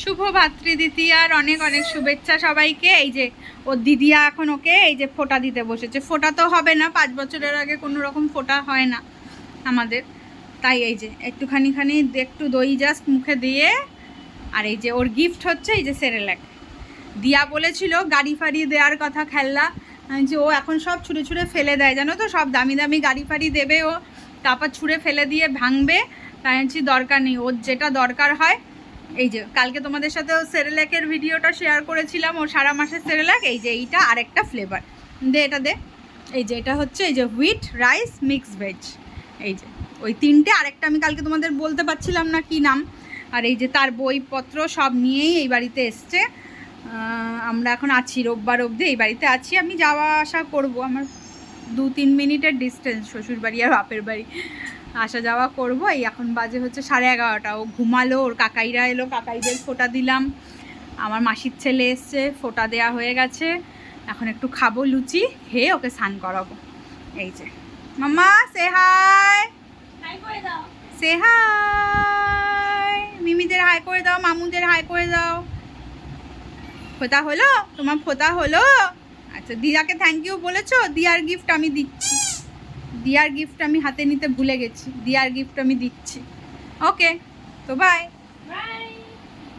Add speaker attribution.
Speaker 1: শুভ ভাতৃদ্বিতীয়ার অনেক অনেক শুভেচ্ছা সবাইকে। এই যে ওর দিদিয়া এখন ওকে এই যে ফোঁটা দিতে বসেছে। ফোঁটা তো হবে না, 5 বছরের আগে কোনো রকম ফোঁটা হয় না আমাদের, তাই এই যে একটুখানি একটু দই জাস্ট মুখে দিয়ে। আর এই যে ওর গিফট হচ্ছে এই যে সেরেল্যাক। দিয়া বলেছিল গাড়ি ফাড়ি দেওয়ার কথা, খেলনা, যে ও এখন সব ছুঁড়ে ছুঁড়ে ফেলে দেয়, জানো তো, সব দামি দামি গাড়ি ফাড়ি দেবে ও, তারপর ছুঁড়ে ফেলে দিয়ে ভাঙবে। তাই বলছি দরকার নেই, ওর যেটা দরকার হয়। এই যে কালকে তোমাদের সাথে ও সেরেল্যাকের ভিডিওটা শেয়ার করেছিলাম, ও সারা মাসের সেরেল্যাক। এই যে এইটা আরেকটা ফ্লেভার দে, এটা দে। এই যে এটা হচ্ছে এই যে হুইট রাইস মিক্স ভেজ। এই যে ওই তিনটে, আরেকটা আমি কালকে তোমাদের বলতে পারছিলাম না কি নাম। আর এই যে তার বইপত্র সব নিয়েই এই বাড়িতে এসছে। আমরা এখন আছি রোববার অবধি এই বাড়িতে আছি। আমি যাওয়া আসা করব, আমার 2-3 মিনিটের ডিস্টেন্স শ্বশুর বাড়ি আর বাপের বাড়ি, আসা যাওয়া করব। এই এখন বাজে হচ্ছে 11:30। ও ঘুমালো, ওর কাকাইরা এলো, কাকাইদের ফোঁটা দিলাম। আমার মাসির ছেলে এসছে, ফোঁটা দেওয়া হয়ে গেছে। এখন একটু খাবো লুচি, খেয়ে ওকে স্নান করাবো। এই যে মাম্মা সে হাই, সে হাই, মিমিদের হাই করে দাও, মামুদের হাই করে দাও। ফোঁটা হলো তোমার? ফোঁটা হলো? আচ্ছা, দিয়াকে থ্যাংক ইউ বলেছো? দিয়ার গিফট আমি দিচ্ছি, দিয়ার গিফট আমি হাতে নিতে ভুলে গেছি, দিয়ার গিফট আমি দিচ্ছি। ওকে, তো বাই।